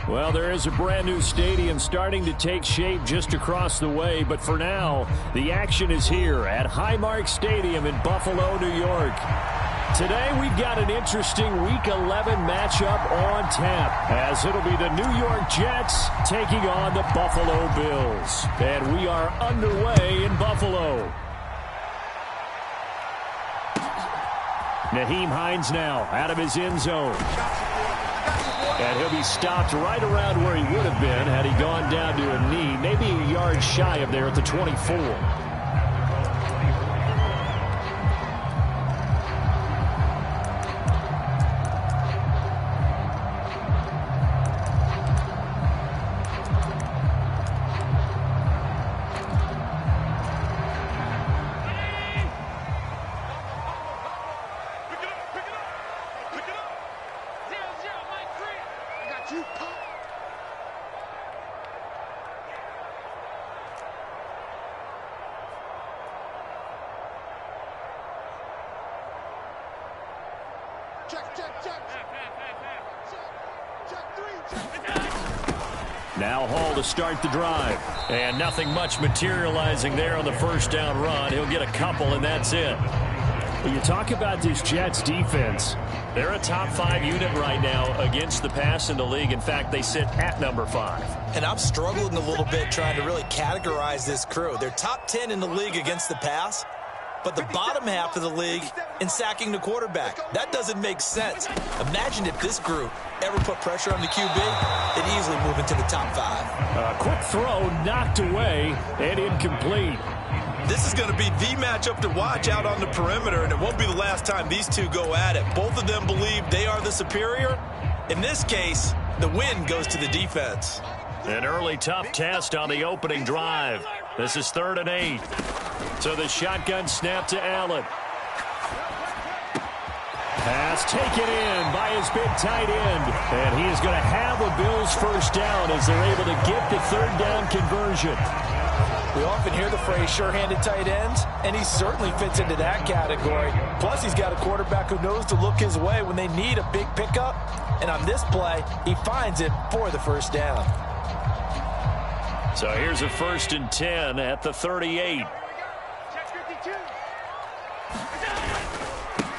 Well, there is a brand new stadium starting to take shape just across the way, but for now, the action is here at Highmark Stadium in Buffalo, New York. Today, we've got an interesting Week 11 matchup on tap, as it'll be the New York Jets taking on the Buffalo Bills. And we are underway in Buffalo. Nyheim Hines now out of his end zone. And he'll be stopped right around where he would have been had he gone down to a knee, maybe a yard shy of there at the 24. Now Hall to start the drive. And nothing much materializing there on the first down run. He'll get a couple, and that's it. When you talk about this Jets defense, they're a top 5 unit right now against the pass in the league. In fact, they sit at number 5. And I'm struggling a little bit trying to really categorize this crew. They're top 10 in the league against the pass, but the bottom half of the league in sacking the quarterback. That doesn't make sense. Imagine if this group ever put pressure on the QB, they'd easily move into the top 5. A quick throw knocked away and incomplete. This is going to be the matchup to watch out on the perimeter, and it won't be the last time these two go at it. Both of them believe they are the superior. In this case, the win goes to the defense. An early tough test on the opening drive. This is 3rd and 8. So the shotgun snap to Allen. Pass taken in by his big tight end. And he is going to have a Bills first down as they're able to get the 3rd down conversion. We often hear the phrase sure-handed tight ends, and he certainly fits into that category. Plus, he's got a quarterback who knows to look his way when they need a big pickup. And on this play, he finds it for the first down. So here's a 1st and 10 at the 38.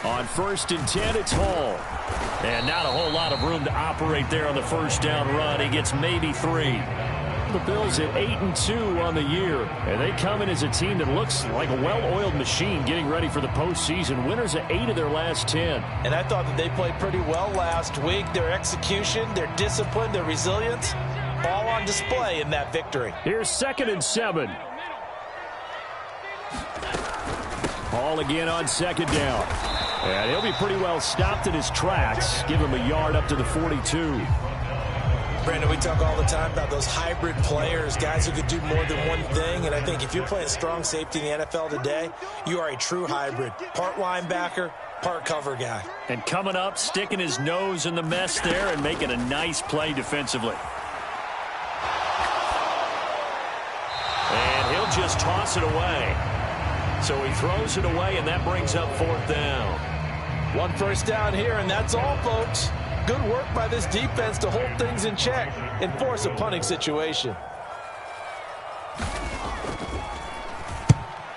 On 1st and 10, it's Hall. And not a whole lot of room to operate there on the first down run. He gets maybe 3. The Bills at 8-2 on the year, and they come in as a team that looks like a well-oiled machine getting ready for the postseason. Winners at 8 of their last 10. And I thought that they played pretty well last week. Their execution, their discipline, their resilience, all on display in that victory. Here's 2nd and 7. Hall again on 2nd down. And he'll be pretty well stopped in his tracks. Give him a yard up to the 42. Brandon, we talk all the time about those hybrid players, guys who could do more than one thing. And I think if you're playing strong safety in the NFL today, you are a true hybrid. Part linebacker, part cover guy. And coming up, sticking his nose in the mess there and making a nice play defensively. And he'll just toss it away. So he throws it away, and that brings up 4th down. 1 first down here, and that's all, folks. Good work by this defense to hold things in check and force a punting situation.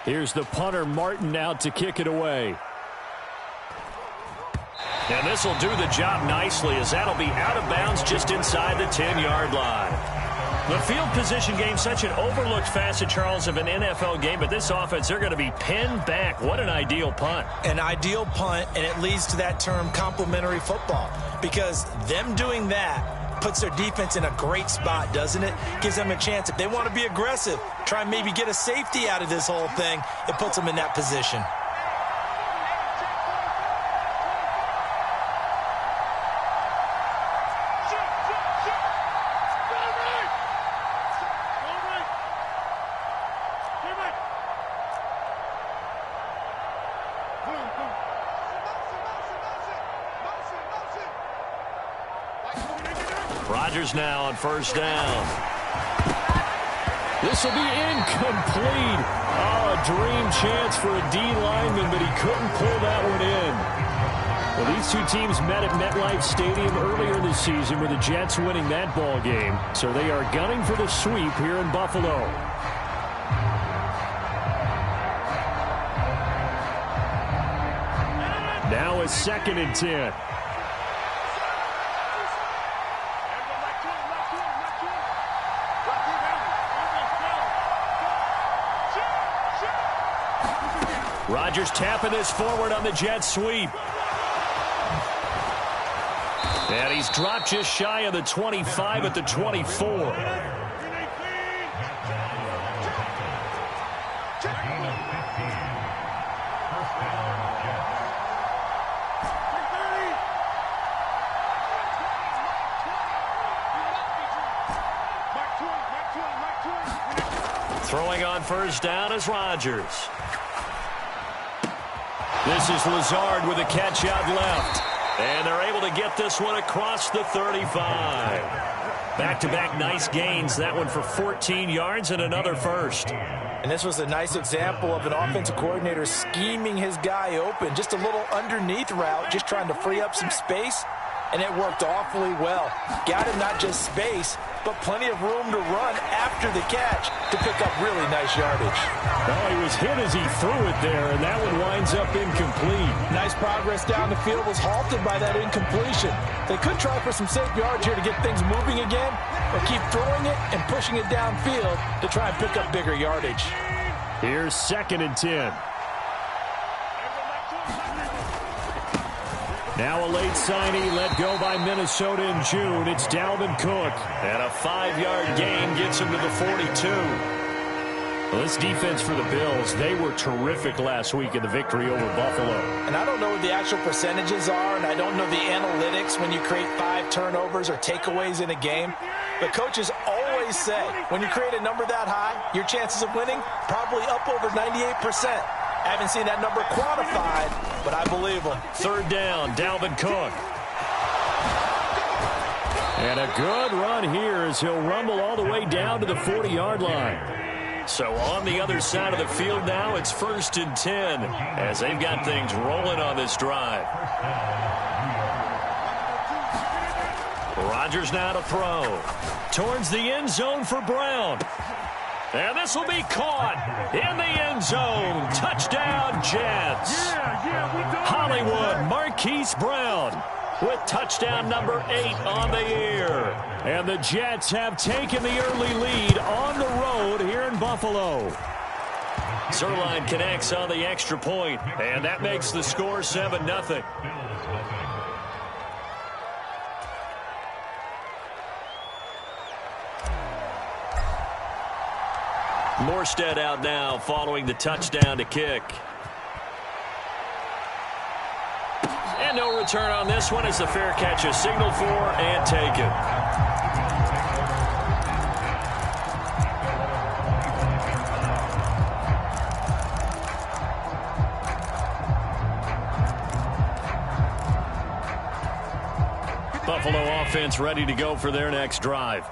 Here's the punter, Martin, out to kick it away. And this will do the job nicely, as that'll be out of bounds just inside the 10-yard line. The field position game, such an overlooked facet, Charles, of an NFL game, but this offense, they're going to be pinned back. What an ideal punt. An ideal punt, and it leads to that term complementary football, because them doing that puts their defense in a great spot, doesn't it? Gives them a chance. If they want to be aggressive, try and maybe get a safety out of this whole thing, it puts them in that position. Rodgers now on 1st down. This will be incomplete. Oh, a dream chance for a D lineman, but he couldn't pull that one in. Well, these two teams met at MetLife Stadium earlier this season with the Jets winning that ball game. So they are gunning for the sweep here in Buffalo. Now a 2nd and 10. Rodgers tapping this forward on the jet sweep. And he's dropped just shy of the 25 at the 24. Throwing on first down is Rodgers. This is Lazard with a catch out left. And they're able to get this one across the 35. Back-to-back nice gains. That one for 14 yards and another first. And this was a nice example of an offensive coordinator scheming his guy open. Just a little underneath route, just trying to free up some space. And it worked awfully well. Got him not just space, but plenty of room to run after the catch to pick up really nice yardage. Oh, he was hit as he threw it there, and that one winds up incomplete. Nice progress down the field was halted by that incompletion. They could try for some safe yards here to get things moving again, or keep throwing it and pushing it downfield to try and pick up bigger yardage. Here's 2nd and 10. Now a late signee let go by Minnesota in June. It's Dalvin Cook. And a 5-yard gain gets him to the 42. Well, this defense for the Bills, they were terrific last week in the victory over Buffalo. And I don't know what the actual percentages are, and I don't know the analytics when you create 5 turnovers or takeaways in a game. But coaches always say, when you create a number that high, your chances of winning probably up over 98%. I haven't seen that number quantified, but I believe them. 3rd down, Dalvin Cook. And a good run here as he'll rumble all the way down to the 40-yard line. So on the other side of the field now, it's 1st and 10 as they've got things rolling on this drive. Rodgers now to throw. Towards the end zone for Brown. And this will be caught in the end zone. Touchdown, Jets. Hollywood, Marquise Brown with touchdown number 8 on the year. And the Jets have taken the early lead on the road here in Buffalo. Zerline connects on the extra point, and that makes the score 7-0. Morstead out now following the touchdown to kick. And no return on this one as the fair catch is signaled for and taken. Buffalo offense ready to go for their next drive.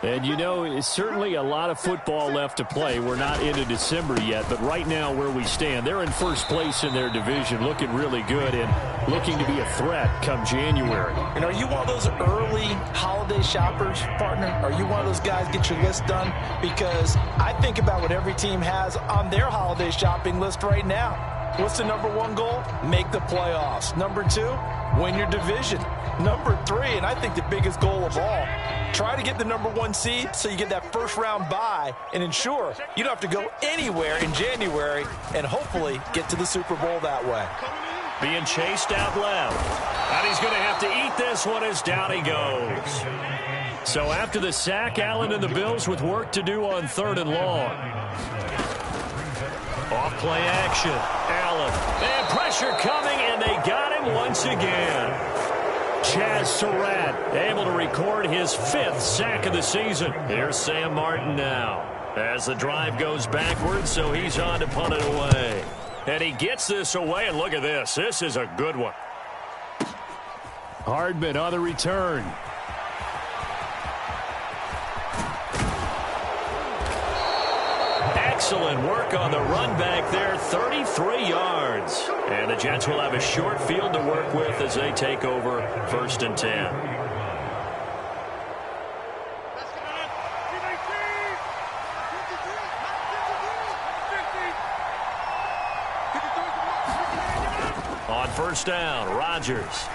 And, you know, it's certainly a lot of football left to play. We're not into December yet, but right now where we stand, they're in first place in their division, looking really good and looking to be a threat come January. And are you one of those early holiday shoppers, partner? Are you one of those guys get your list done? Because I think about what every team has on their holiday shopping list right now. What's the number 1 goal? Make the playoffs. Number 2, win your division. Number 3, and I think the biggest goal of all, try to get the number 1 seed so you get that first-round bye and ensure you don't have to go anywhere in January and hopefully get to the Super Bowl that way. Being chased out left. And he's going to have to eat this one as down he goes. So after the sack, Allen and the Bills with work to do on 3rd and long. Off play action. Allen. And pressure coming, and they got him once again. Chaz Surratt able to record his 5th sack of the season. Here's Sam Martin now as the drive goes backwards, so he's on to punt it away. And he gets this away, and look at this. This is a good one. Hardman on the return. Excellent work on the run back there, 33 yards. And the Jets will have a short field to work with as they take over 1st and 10. On 1st down, Rodgers.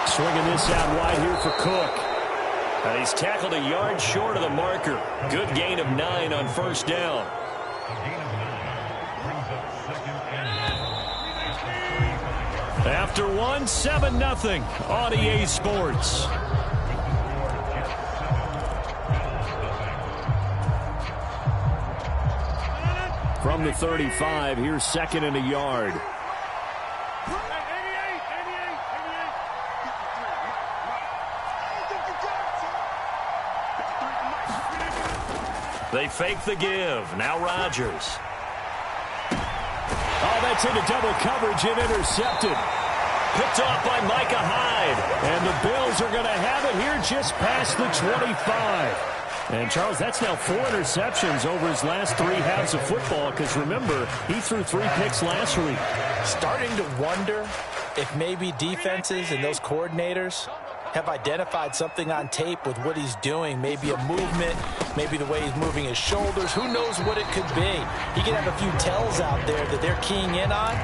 Swinging this out wide here for Cook. And he's tackled a yard short of the marker. Good gain of 9 on 1st down. After one, 7-0 on EA Sports. From the 35, here's 2nd and a yard. They fake the give. Now Rodgers. Oh, that's into double coverage and intercepted. Picked off by Micah Hyde. And the Bills are going to have it here just past the 25. And, Charles, that's now 4 interceptions over his last 3 halves of football because, remember, he threw 3 picks last week. Starting to wonder if maybe defenses and those coordinators have identified something on tape with what he's doing. Maybe a movement, maybe the way he's moving his shoulders. Who knows what it could be? He could have a few tells out there that they're keying in on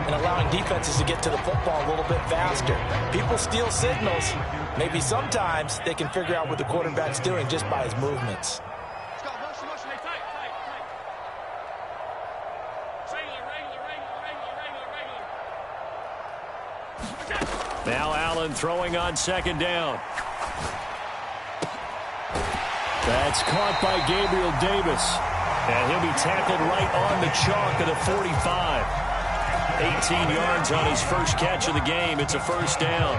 and allowing defenses to get to the football a little bit faster. People steal signals. Maybe sometimes they can figure out what the quarterback's doing just by his movements. Now Allen throwing on 2nd down. That's caught by Gabriel Davis. And he'll be tackled right on the chalk of the 45. 18 yards on his first catch of the game. It's a 1st down.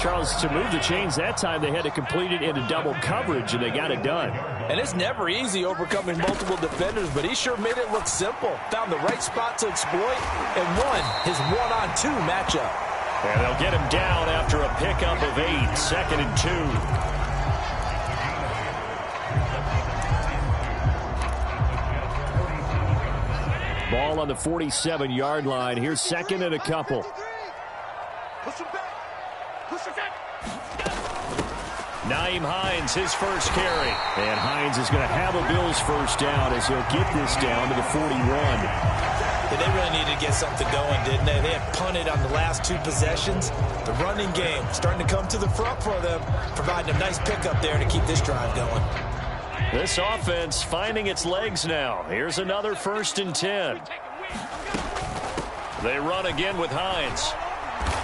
Charles, to move the chains that time, they had to complete it into double coverage, and they got it done. And it's never easy overcoming multiple defenders, but he sure made it look simple. Found the right spot to exploit and won his 1-on-2 matchup. And they'll get him down after a pickup of 8, 2nd and 2. Ball on the 47-yard line. Here's 2nd and a couple. Nyheim Hines, his first carry. And Hines is going to have a Bills 1st down as he'll get this down to the 41. They really needed to get something going, didn't they? They had punted on the last 2 possessions. The running game starting to come to the front for them, providing a nice pickup there to keep this drive going. This offense finding its legs now. Here's another 1st and 10. They run again with Hines.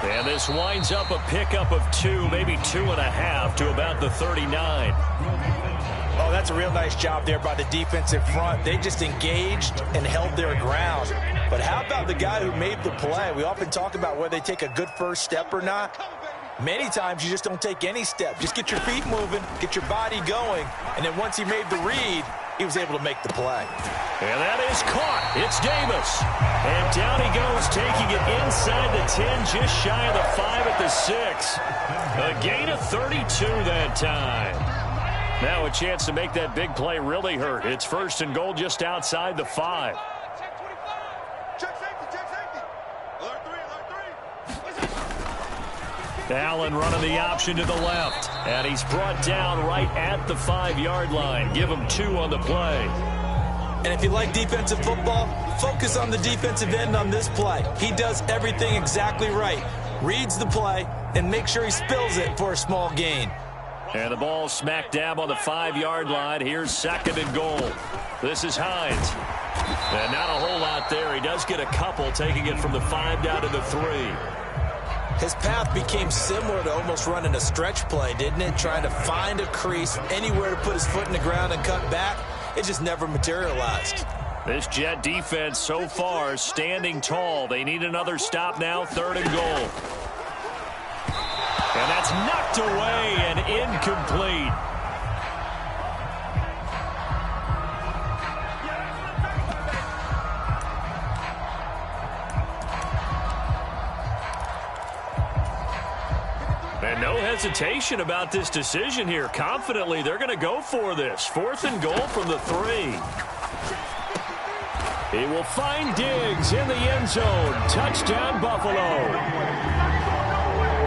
And this winds up a pickup of 2, maybe 2.5 to about the 39. Oh, that's a real nice job there by the defensive front. They just engaged and held their ground. But how about the guy who made the play? We often talk about whether they take a good first step or not. Many times you just don't take any step. Just get your feet moving, get your body going, and then once he made the read, he was able to make the play. And that is caught. It's Davis. And down he goes, taking it inside the 10, just shy of the 5 at the 6. A gain of 32 that time. Now a chance to make that big play really hurt. It's 1st and goal just outside the 5. Allen running the option to the left. And he's brought down right at the 5-yard line. Give him 2 on the play. And if you like defensive football, focus on the defensive end on this play. He does everything exactly right. Reads the play and makes sure he spills it for a small gain. And the ball smack dab on the 5-yard line. Here's 2nd and goal. This is Hines. And not a whole lot there. He does get a couple, taking it from the 5 down to the 3. His path became similar to almost running a stretch play, didn't it? Trying to find a crease, anywhere to put his foot in the ground and cut back. It just never materialized. This Jet defense so far standing tall. They need another stop now, 3rd and goal. And that's knocked away and incomplete. And no hesitation about this decision here. Confidently, they're going to go for this. 4th and goal from the 3. He will find Diggs in the end zone. Touchdown, Buffalo.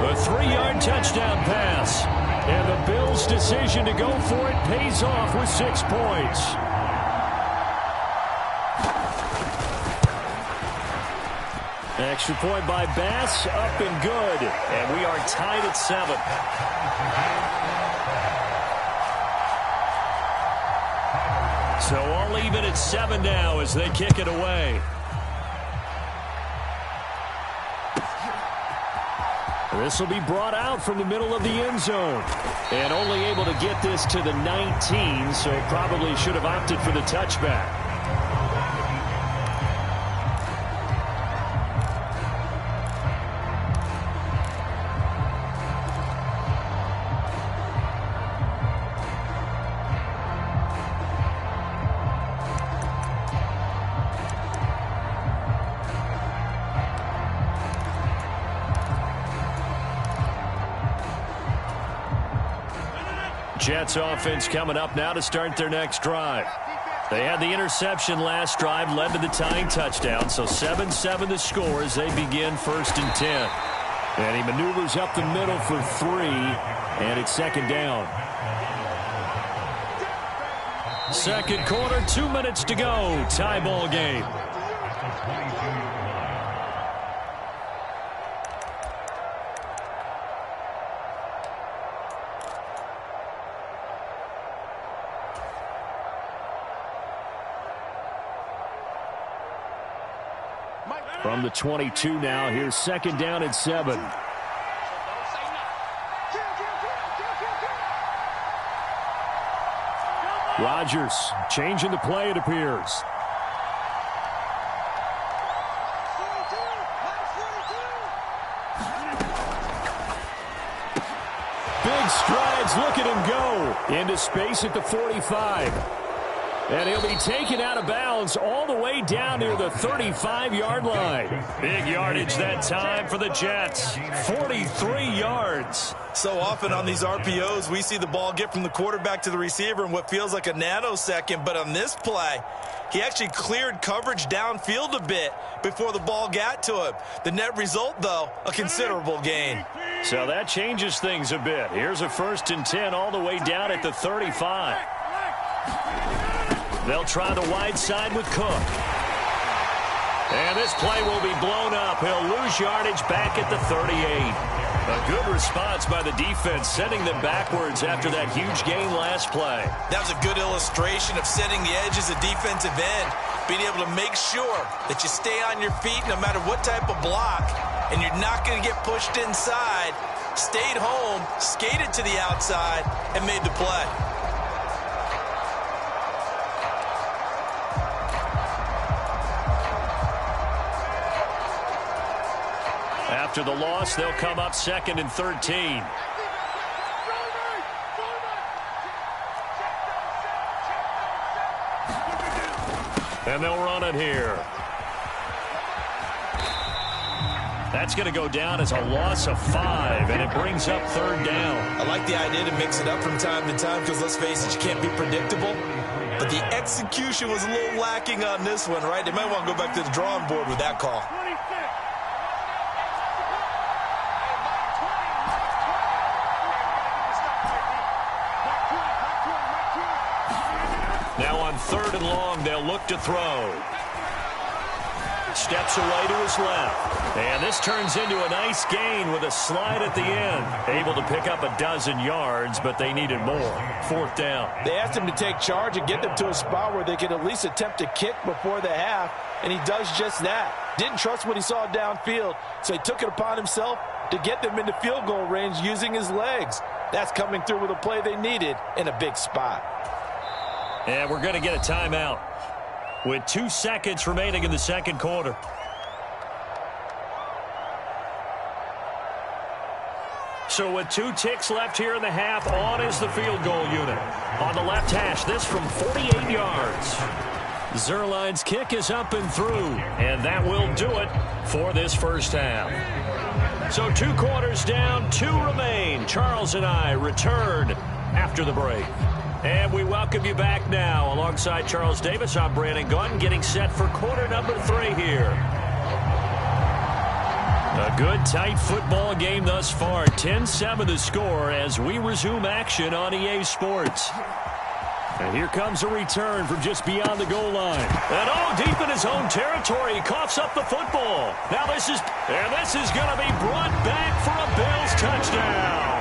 A 3-yard touchdown pass. And the Bills' decision to go for it pays off with 6 points. Extra point by Bass, up and good. And we are tied at 7. So all even at 7 now as they kick it away. This will be brought out from the middle of the end zone. And only able to get this to the 19, so probably should have opted for the touchback. Jets offense coming up now to start their next drive. They had the interception last drive, led to the tying touchdown, so 7-7 the score as they begin 1st and 10. And he maneuvers up the middle for 3, and it's 2nd down. 2nd quarter, 2 minutes to go. Tie ball game. From the 22 now, here's 2nd down and 7. Rodgers changing the play, it appears. Big strides, look at him go. Into space at the 45. And he'll be taken out of bounds all the way down near the 35-yard line. Big yardage that time for the Jets. 43 yards. So often on these RPOs, we see the ball get from the quarterback to the receiver in what feels like a nanosecond. But on this play, he actually cleared coverage downfield a bit before the ball got to him. The net result, though, a considerable gain. So that changes things a bit. Here's a 1st and 10 all the way down at the 35. They'll try the wide side with Cook. And this play will be blown up. He'll lose yardage back at the 38. A good response by the defense, sending them backwards after that huge gain last play. That was a good illustration of setting the edge as a defensive end, being able to make sure that you stay on your feet no matter what type of block, and you're not going to get pushed inside. Stayed home, skated to the outside, and made the play. After the loss, they'll come up 2nd and 13. And they'll run it here. That's going to go down as a loss of 5, and it brings up 3rd down. I like the idea to mix it up from time to time because, let's face it, you can't be predictable. But the execution was a little lacking on this one, right? They might want to go back to the drawing board with that call. Now on 3rd and long, they'll look to throw. Steps away to his left. And this turns into a nice gain with a slide at the end. Able to pick up a dozen yards, but they needed more. 4th down. They asked him to take charge and get them to a spot where they could at least attempt to kick before the half, and he does just that. Didn't trust what he saw downfield, so he took it upon himself to get them into field goal range using his legs. That's coming through with a play they needed in a big spot. And we're going to get a timeout with 2 seconds remaining in the 2nd quarter. So with 2 ticks left here in the half, on is the field goal unit. On the left hash, this from 48 yards. Zerline's kick is up and through, and that will do it for this first half. So 2 quarters down, 2 remain. Charles and I return after the break. And we welcome you back now. Alongside Charles Davis, I'm Brandon Gunn, getting set for quarter number 3 here. A good, tight football game thus far. 10-7 the score as we resume action on EA Sports. And here comes a return from just beyond the goal line. And deep in his own territory, he coughs up the football. Now this is going to be brought back for a Bills touchdown.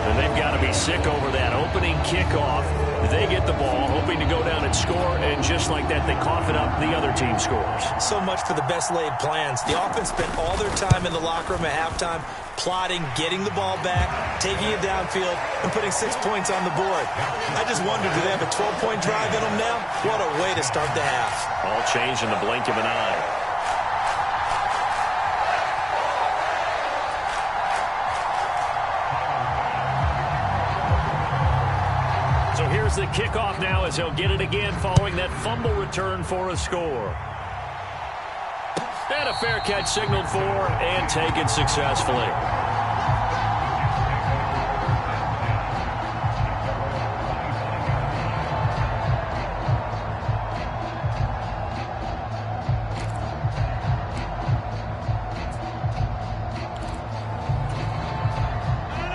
And they've got to be sick over that opening kickoff. They get the ball, hoping to go down and score, and just like that, they cough it up, the other team scores. So much for the best laid plans. The offense spent all their time in the locker room at halftime, plotting, getting the ball back, taking it downfield, and putting 6 points on the board. I just wonder, do they have a 12-point drive in them now? What a way to start the half. All changed in the blink of an eye. So here's the kickoff now as he'll get it again following that fumble return for a score. And a fair catch signaled for and taken successfully.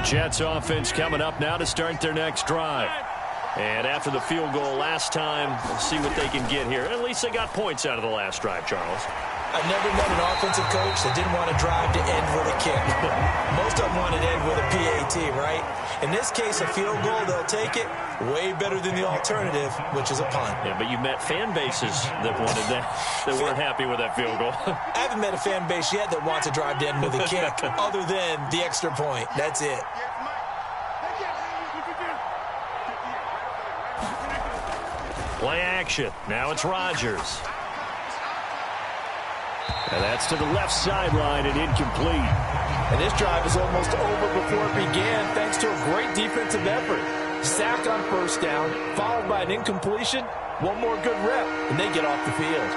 Jets offense coming up now to start their next drive. And after the field goal last time, we'll see what they can get here. At least they got points out of the last drive, Charles. I've never met an offensive coach that didn't want to drive to end with a kick. Most of them want to end with a PAT, right? In this case, a field goal, they'll take it. Way better than the alternative, which is a punt. Yeah, but you met fan bases that wanted that, that weren't happy with that field goal. I haven't met a fan base yet that wants to drive to end with a kick, other than the extra point. That's it. Play action. Now it's Rodgers. And that's to the left sideline and incomplete. And this drive is almost over before it began thanks to a great defensive effort. Sack on first down, followed by an incompletion. One more good rep, and they get off the field.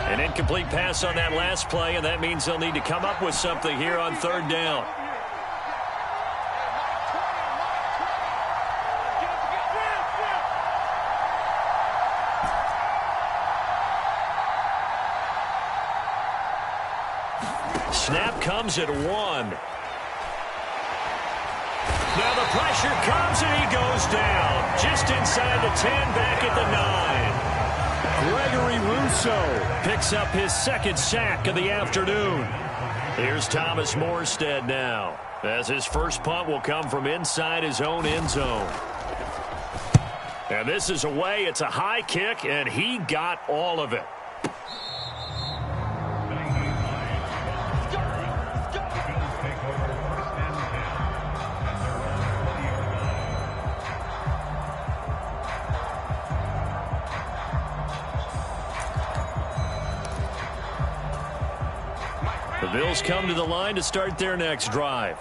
An incomplete pass on that last play, and that means they'll need to come up with something here on third down. Snap comes at 1. Now the pressure comes, and he goes down. Just inside the 10, back at the 9. Gregory Rousseau picks up his second sack of the afternoon. Here's Thomas Morstead now, as his first punt will come from inside his own end zone. And this is away. It's a high kick, and he got all of it. The Bills come to the line to start their next drive.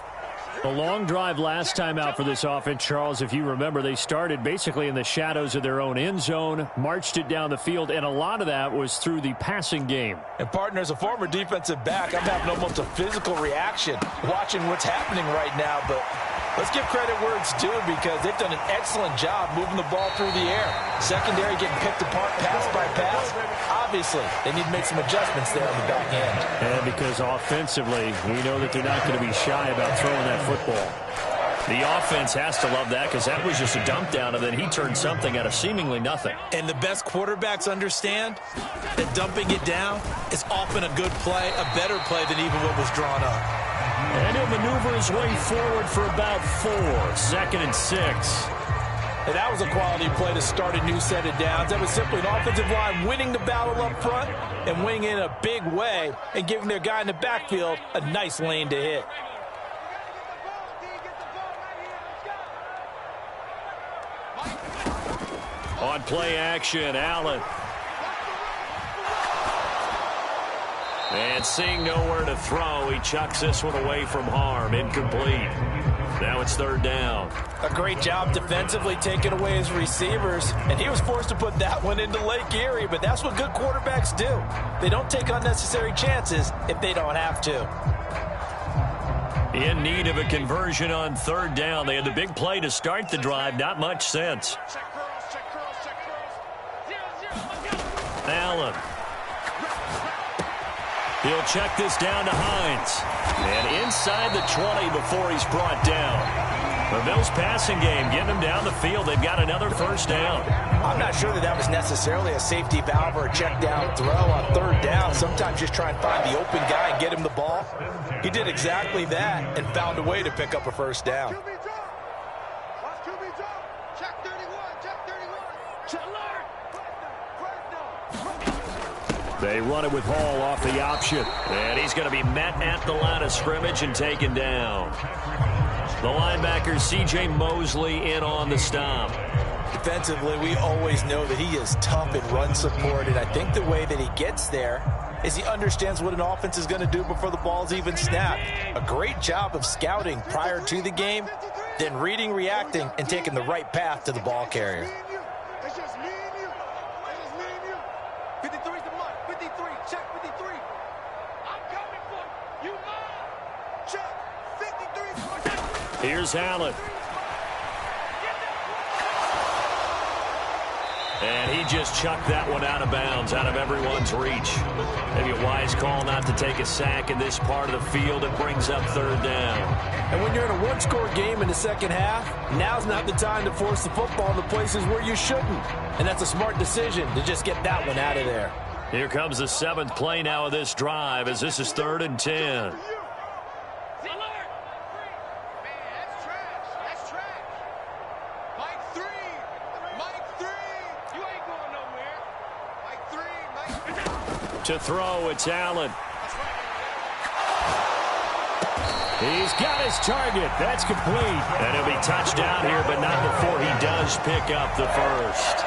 A long drive last time out for this offense, Charles. If you remember, they started basically in the shadows of their own end zone, marched it down the field, and a lot of that was through the passing game. And, partner, as a former defensive back, I'm having almost a physical reaction watching what's happening right now. But let's give credit where it's due because they've done an excellent job moving the ball through the air. Secondary getting picked apart pass by pass. Obviously, they need to make some adjustments there on the back end. And because offensively, we know that they're not going to be shy about throwing that football. The offense has to love that because that was just a dump down, and then he turned something out of seemingly nothing. And the best quarterbacks understand that dumping it down is often a good play, a better play than even what was drawn up. And he'll maneuver his way forward for about 4. 2nd and 6. And that was a quality play to start a new set of downs. That was simply an offensive line winning the battle up front and winning in a big way and giving their guy in the backfield a nice lane to hit. On play action, Allen. And seeing nowhere to throw, he chucks this one away from harm. Incomplete. Now it's third down. A great job defensively taking away his receivers, and he was forced to put that one into Lake Erie, but that's what good quarterbacks do. They don't take unnecessary chances if they don't have to. In need of a conversion on third down. They had the big play to start the drive. Not much sense. Allen. He'll check this down to Hines. And inside the 20 before he's brought down. The Bills passing game getting him down the field. They've got another first down. I'm not sure that was necessarily a safety valve or a check down throw on third down. Sometimes just try and find the open guy and get him the ball. He did exactly that and found a way to pick up a first down. They run it with Hall off the option. And he's going to be met at the line of scrimmage and taken down. The linebacker, C.J. Mosley, in on the stop. Defensively, we always know that he is tough in run support, and I think the way that he gets there is he understands what an offense is going to do before the ball's even snapped. A great job of scouting prior to the game, then reading, reacting, and taking the right path to the ball carrier. Here's Allen. And he just chucked that one out of bounds, out of everyone's reach. Maybe a wise call not to take a sack in this part of the field. It brings up third down. And when you're in a one-score game in the second half, now's not the time to force the football in the places where you shouldn't. And that's a smart decision to just get that one out of there. Here comes the seventh play now of this drive as this is 3rd and 10. To throw, it's Allen. He's got his target. That's complete. And he'll be touchdown here, but not before he does pick up the first.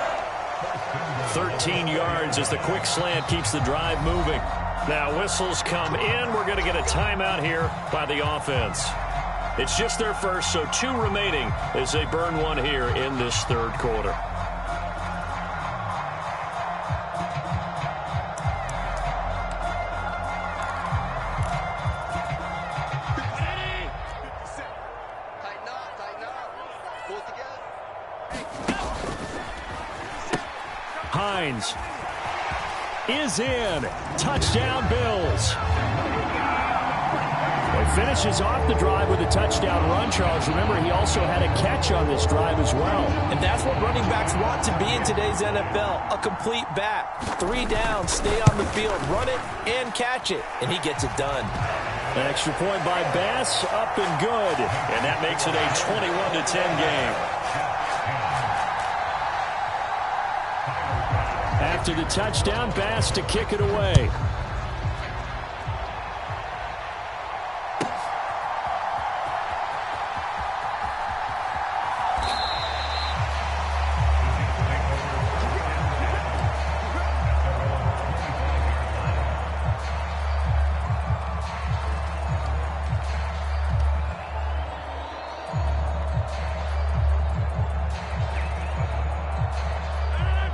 13 yards as the quick slant keeps the drive moving. Now whistles come in. We're going to get a timeout here by the offense. It's just their first, so 2 remaining as they burn one here in this third quarter. Hines is in. Touchdown, Bills. He finishes off the drive with a touchdown run, Charles. Remember, he also had a catch on this drive as well. And that's what running backs want to be in today's NFL, a complete back. 3 down, stay on the field, run it, and catch it. And he gets it done. An extra point by Bass, up and good. And that makes it a 21-10 game. After the touchdown, Bass to kick it away.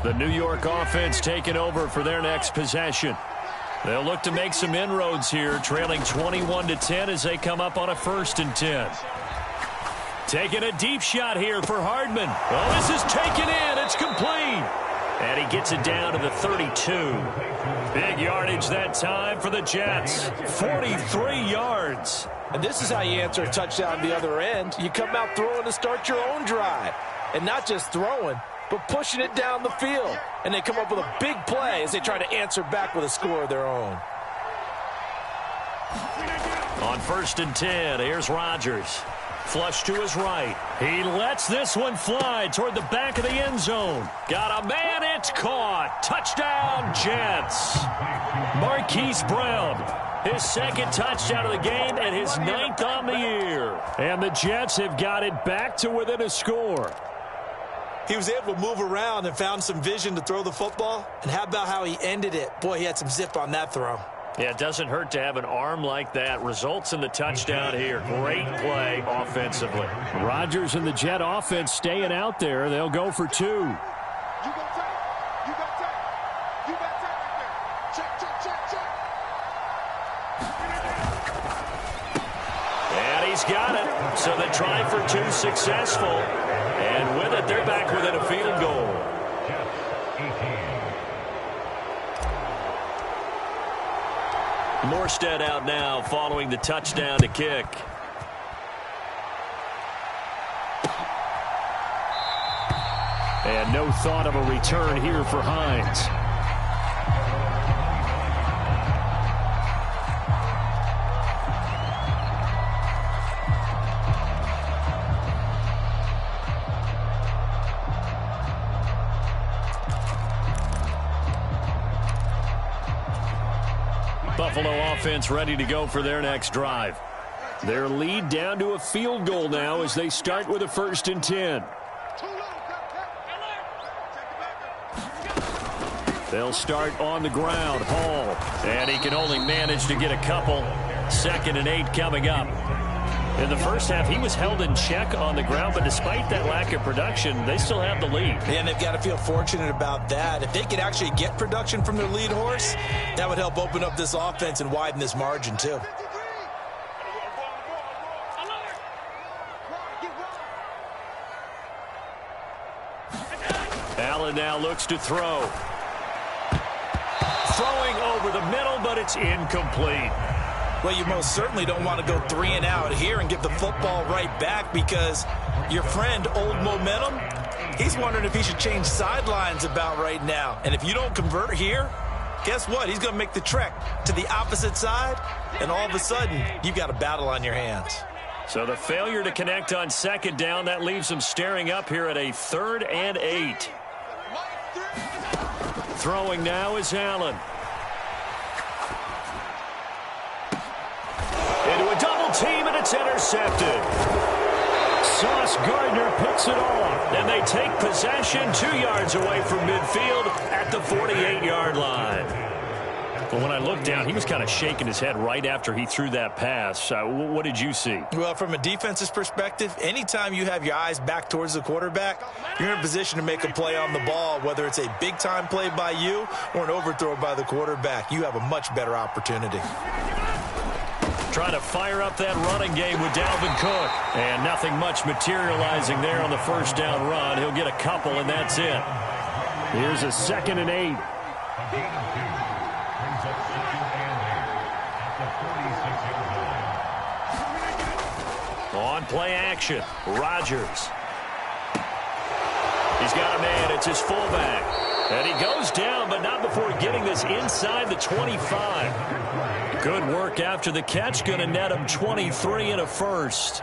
The New York offense taking over for their next possession. They'll look to make some inroads here, trailing 21-10 as they come up on a 1st and 10. Taking a deep shot here for Hardman. Oh, this is taken in. It's complete. And he gets it down to the 32. Big yardage that time for the Jets. 43 yards. And this is how you answer a touchdown the other end. You come out throwing to start your own drive. And not just throwing, but pushing it down the field. And they come up with a big play as they try to answer back with a score of their own. On 1st and 10, here's Rodgers. Flush to his right. He lets this one fly toward the back of the end zone. Got a man, it's caught. Touchdown, Jets. Marquise Brown, his 2nd touchdown of the game and his 9th on the year. And the Jets have got it back to within a score. He was able to move around and found some vision to throw the football. And how about how he ended it? Boy, he had some zip on that throw. Yeah, it doesn't hurt to have an arm like that. Results in the touchdown here. Great play offensively. Rodgers and the Jet offense staying out there. They'll go for 2. You got tight. You got tight. You got tight right there. Check, check, check, check. And he's got it. So they try for 2 successful. And with it, they're back within a field goal. Morstead out now following the touchdown to kick. And no thought of a return here for Hines. Buffalo offense ready to go for their next drive. Their lead down to a field goal now as they start with a 1st and 10. They'll start on the ground. Hall. And he can only manage to get a couple. 2nd and 8 coming up. In the first half, he was held in check on the ground, but despite that lack of production, they still have the lead. And they've got to feel fortunate about that. If they could actually get production from their lead horse, that would help open up this offense and widen this margin, too. Allen now looks to throw. Throwing over the middle, but it's incomplete. Well, you most certainly don't want to go 3 and out here and give the football right back because your friend, Old Momentum, he's wondering if he should change sidelines about right now. And if you don't convert here, guess what? He's going to make the trek to the opposite side, and all of a sudden, you've got a battle on your hands. So the failure to connect on 2nd down, that leaves them staring up here at a 3rd and 8. Throwing now is Allen. Into a double team, and it's intercepted. Sauce Gardner picks it off, and they take possession 2 yards away from midfield at the 48-yard line. But when I looked down, he was kind of shaking his head right after he threw that pass. What did you see? Well, from a defense's perspective, anytime you have your eyes back towards the quarterback, you're in a position to make a play on the ball, whether it's a big-time play by you or an overthrow by the quarterback. You have a much better opportunity. Trying to fire up that running game with Dalvin Cook. And nothing much materializing there on the 1st down run. He'll get a couple, and that's it. Here's a 2nd and 8. On play action, Rodgers. He's got a man. It's his fullback. And he goes down, but not before getting this inside the 25. Good work after the catch. Going to net him 23 and a 1st.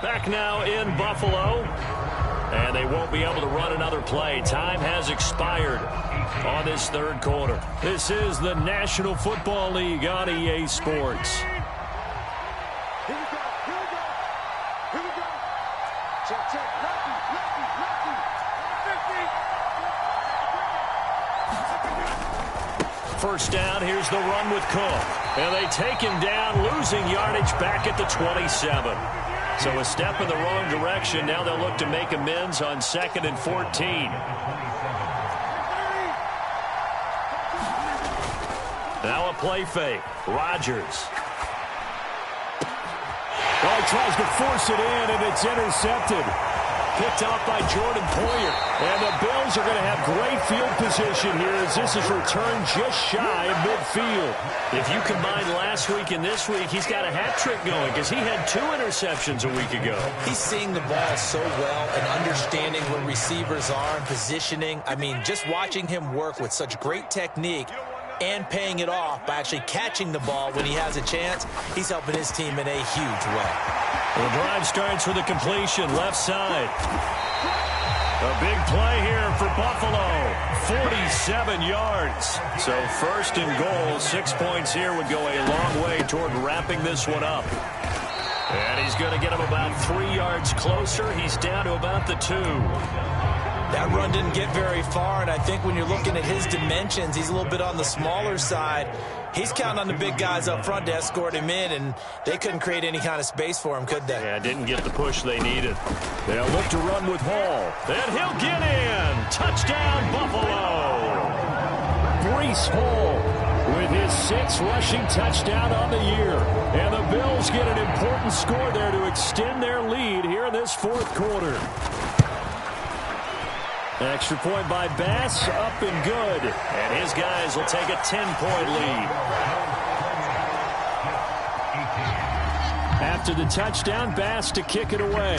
Back now in Buffalo. And they won't be able to run another play. Time has expired on this 3rd quarter. This is the National Football League on EA Sports. Here we go. Here we go. Here we go. Check, check. Lefty, lefty, lefty. 1st down. Here's the run with Cook. And they take him down, losing yardage back at the 27. So a step in the wrong direction. Now they'll look to make amends on 2nd and 14. Now a play fake. Rodgers. Well, he tries to force it in, and it's intercepted. Picked off by Jordan Poyer. And the Bills are going to have great field position here as this is returned just shy of midfield. If you combine last week and this week, he's got a hat trick going because he had 2 interceptions a week ago. He's seeing the ball so well and understanding where receivers are and positioning. I mean, just watching him work with such great technique and paying it off by actually catching the ball when he has a chance, he's helping his team in a huge way. The drive starts with a completion left side. A big play here for Buffalo. 47 yards. So first and goal, 6 points here would go a long way toward wrapping this one up. And he's going to get him about 3 yards closer. He's down to about the 2. That run didn't get very far, and I think when you're looking at his dimensions, he's a little bit on the smaller side. He's counting on the big guys up front to escort him in, and they couldn't create any kind of space for him, could they? Yeah, didn't get the push they needed. They'll look to run with Hall. And he'll get in. Touchdown, Buffalo. Breece Hall with his 6th rushing touchdown on the year. And the Bills get an important score there to extend their lead here in this 4th quarter. Extra point by Bass, up and good. And his guys will take a 10-point lead. After the touchdown, Bass to kick it away.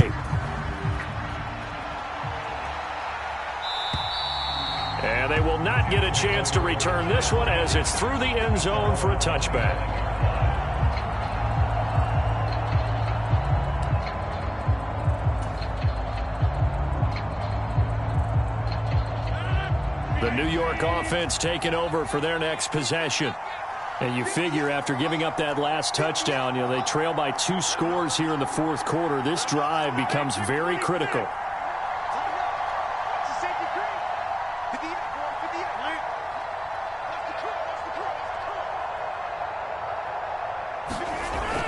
And they will not get a chance to return this one as it's through the end zone for a touchback. The New York offense taking over for their next possession. And you figure after giving up that last touchdown, they trail by 2 scores here in the 4th quarter. This drive becomes very critical.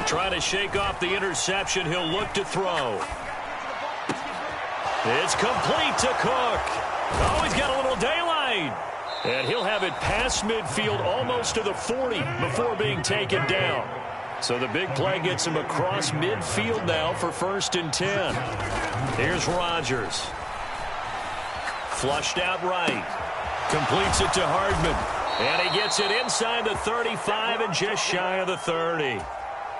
Trying to shake off the interception. He'll look to throw. It's complete to Cook. Oh, he's got a little daylight. And he'll have it past midfield almost to the 40 before being taken down. So the big play gets him across midfield now for 1st and 10. Here's Rodgers. Flushed out right. Completes it to Hardman. And he gets it inside the 35 and just shy of the 30.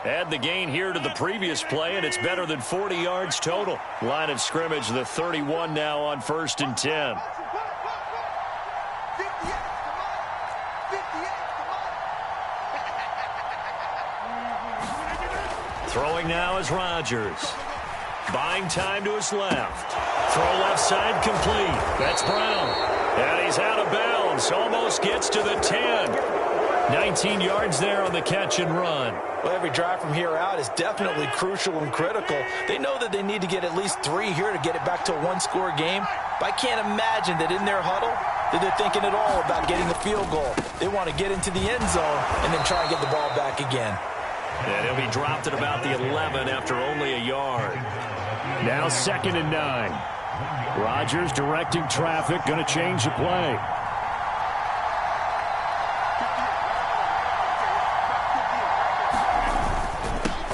Add the gain here to the previous play, and it's better than 40 yards total. Line of scrimmage, the 31 now on 1st and 10. Throwing now is Rodgers. Buying time to his left. Throw left side complete. That's Brown. And he's out of bounds. Almost gets to the 10. 19 yards there on the catch and run. Well, every drive from here out is definitely crucial and critical. They know that they need to get at least 3 here to get it back to a 1-score game. But I can't imagine that in their huddle that they're thinking at all about getting the field goal. They want to get into the end zone and then try and get the ball back again. And he'll be dropped at about the 11 after only a yard. Now 2nd and 9. Rodgers directing traffic, going to change the play.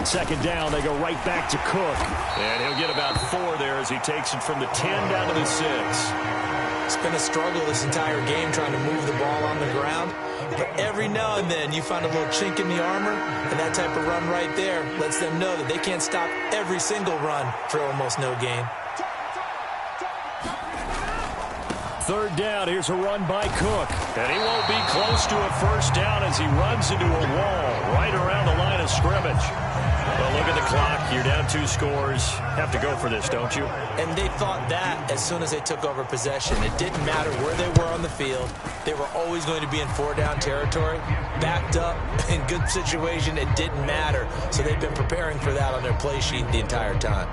Second down, they go right back to Cook. And he'll get about 4 there as he takes it from the 10 down to the 6. It's been a struggle this entire game trying to move the ball on the ground. But every now and then you find a little chink in the armor, and that type of run right there lets them know that they can't stop every single run for almost no gain. 3rd down, here's a run by Cook. And he won't be close to a 1st down as he runs into a wall right around the line of scrimmage. Well, look at the clock. You're down 2 scores. Have to go for this, don't you? And they thought that as soon as they took over possession. It didn't matter where they were on the field. They were always going to be in 4-down territory. Backed up, in good situation, it didn't matter. So they've been preparing for that on their play sheet the entire time.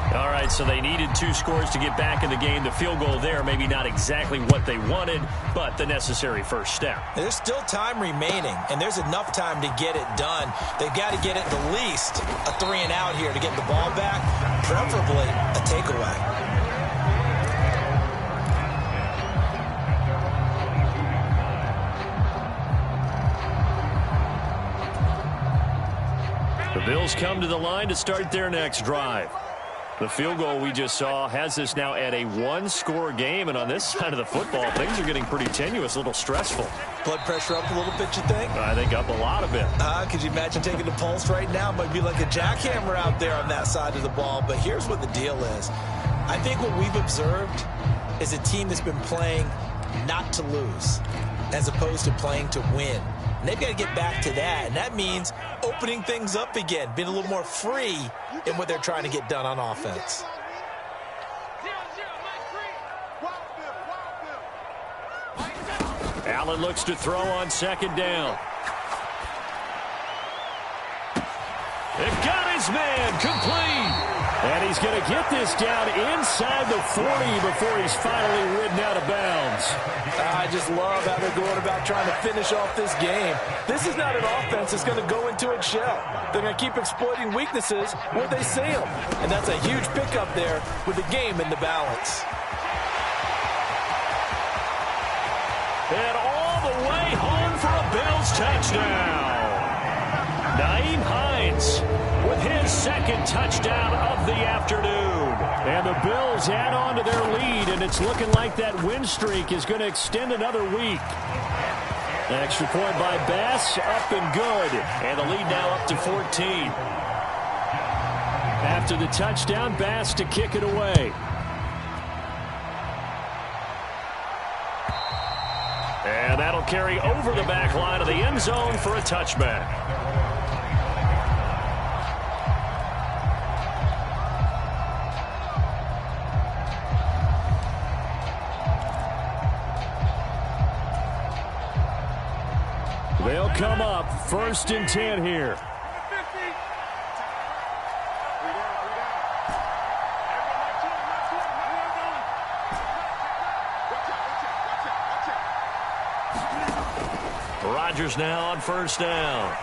All right, so they needed 2 scores to get back in the game. The field goal there, maybe not exactly what they wanted, but the necessary first step. There's still time remaining, and there's enough time to get it done. They've got to get at the least a 3-and-out here to get the ball back, preferably a takeaway. The Bills come to the line to start their next drive. The field goal we just saw has us now at a 1-score game, and on this side of the football, things are getting pretty tenuous, a little stressful. Blood pressure up a little bit, you think? I think up a lot of it. Could you imagine taking the pulse right now? Might be like a jackhammer out there on that side of the ball, but here's what the deal is. I think what we've observed is a team that's been playing not to lose as opposed to playing to win. And they've got to get back to that, and that means opening things up again, being a little more free in what they're trying to get done on offense. Allen looks to throw on second down. It got his man complete. And he's going to get this down inside the 40 before he's finally ridden out of bounds. I just love how they're going about trying to finish off this game. This is not an offense that's going to go into its shell. They're going to keep exploiting weaknesses where they see them. And that's a huge pickup there with the game in the balance. And all the way home for a Bills touchdown. Nyheim Hines with his second touchdown of the afternoon. And the Bills add on to their lead, and it's looking like that win streak is going to extend another week. An extra point by Bass, up and good. And the lead now up to 14. After the touchdown, Bass to kick it away. And that'll carry over the back line of the end zone for a touchback. They'll come up 1st and 10 here. Rodgers now on 1st down.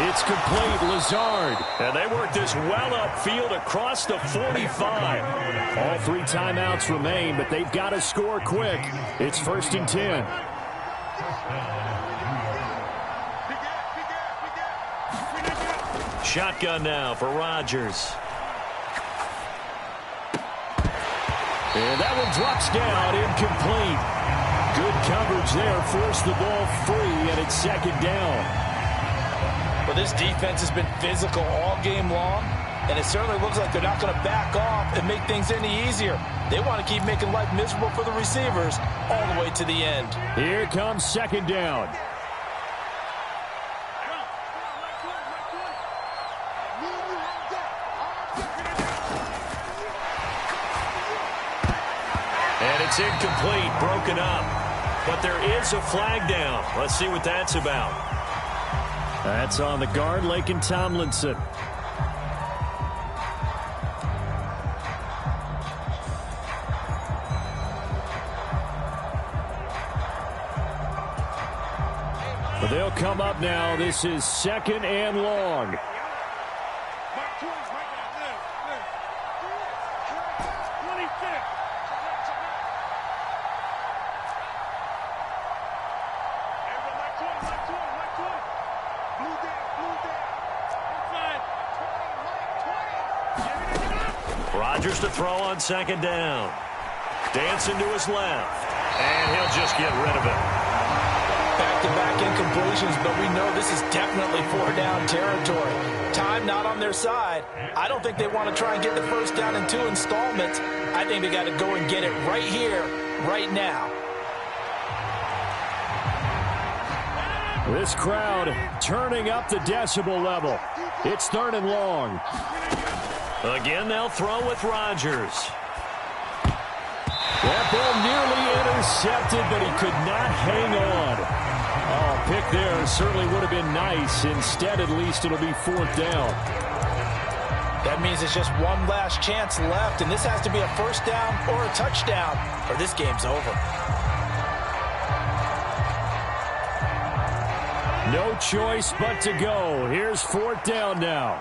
It's complete. Lazard. And they work this well upfield across the 45. All 3 timeouts remain, but they've got to score quick. It's 1st and 10. Shotgun now for Rodgers. And that one drops down, incomplete. Good coverage there, forced the ball free, and it's 2nd down. Well, this defense has been physical all game long, and it certainly looks like they're not going to back off and make things any easier. They want to keep making life miserable for the receivers all the way to the end. Here comes 2nd down. And it's incomplete, broken up. But there is a flag down. Let's see what that's about. That's on the guard, Laken Tomlinson. But they'll come up now. This is 2nd and long. Rodgers to throw on 2nd down. Dancing to his left. And he'll just get rid of it. Back-to-back incompletions, but we know this is definitely 4-down territory. Time not on their side. I don't think they want to try and get the 1st down in 2 installments. I think they got to go and get it right here, right now. This crowd turning up the decibel level. It's 3rd and long. Again, they'll throw with Rodgers. That ball nearly intercepted, but he could not hang on. Oh, pick there certainly would have been nice. Instead, at least it'll be 4th down. That means it's just one last chance left, and this has to be a 1st down or a touchdown, or this game's over. No choice but to go. Here's 4th down now.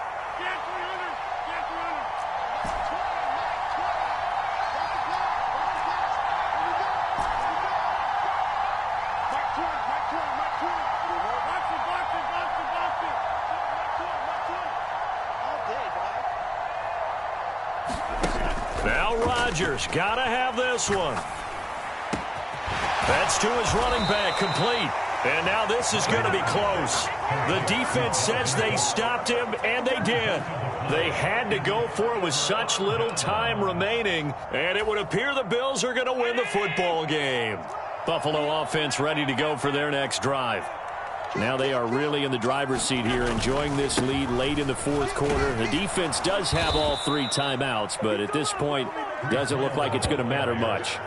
Now Rodgers, gotta have this one. That's to his running back, complete. And now this is going to be close. The defense says they stopped him, and they did. They had to go for it with such little time remaining, and it would appear the Bills are going to win the football game. Buffalo offense ready to go for their next drive. Now they are really in the driver's seat here, enjoying this lead late in the 4th quarter. The defense does have all 3 timeouts, but at this point, doesn't look like it's going to matter much.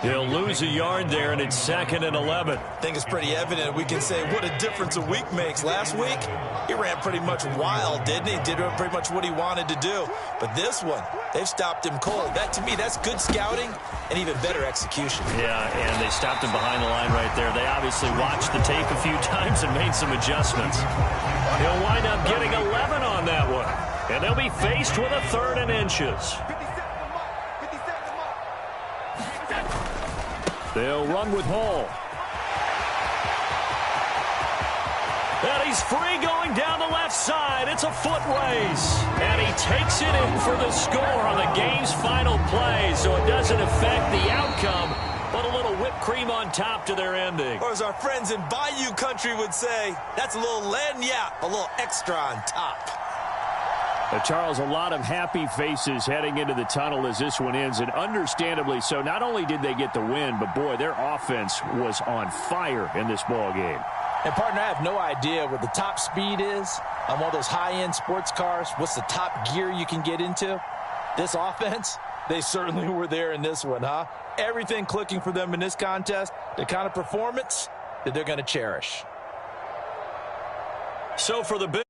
They'll lose a yard there, and it's 2nd and 11. I think it's pretty evident. We can say what a difference a week makes. Last week, he ran pretty much wild, didn't he? Did pretty much what he wanted to do. But this one, they've stopped him cold. That, to me, that's good scouting and even better execution. Yeah, and they stopped him behind the line right there. They obviously watched the tape a few times and made some adjustments. He'll wind up getting 11 on that one. And they'll be faced with a 3rd and inches. They'll run with Hall. And he's free going down the left side. It's a foot race. And he takes it in for the score on the game's final play. So it doesn't affect the outcome, but a little whipped cream on top to their ending. Or as our friends in Bayou country would say, that's a little lagniappe, a little extra on top. Charles, a lot of happy faces heading into the tunnel as this one ends, and understandably so. Not only did they get the win, but, boy, their offense was on fire in this ball game. And, partner, I have no idea what the top speed is on one of those high-end sports cars. What's the top gear you can get into? This offense, they certainly were there in this one, huh? Everything clicking for them in this contest, the kind of performance that they're going to cherish. So for the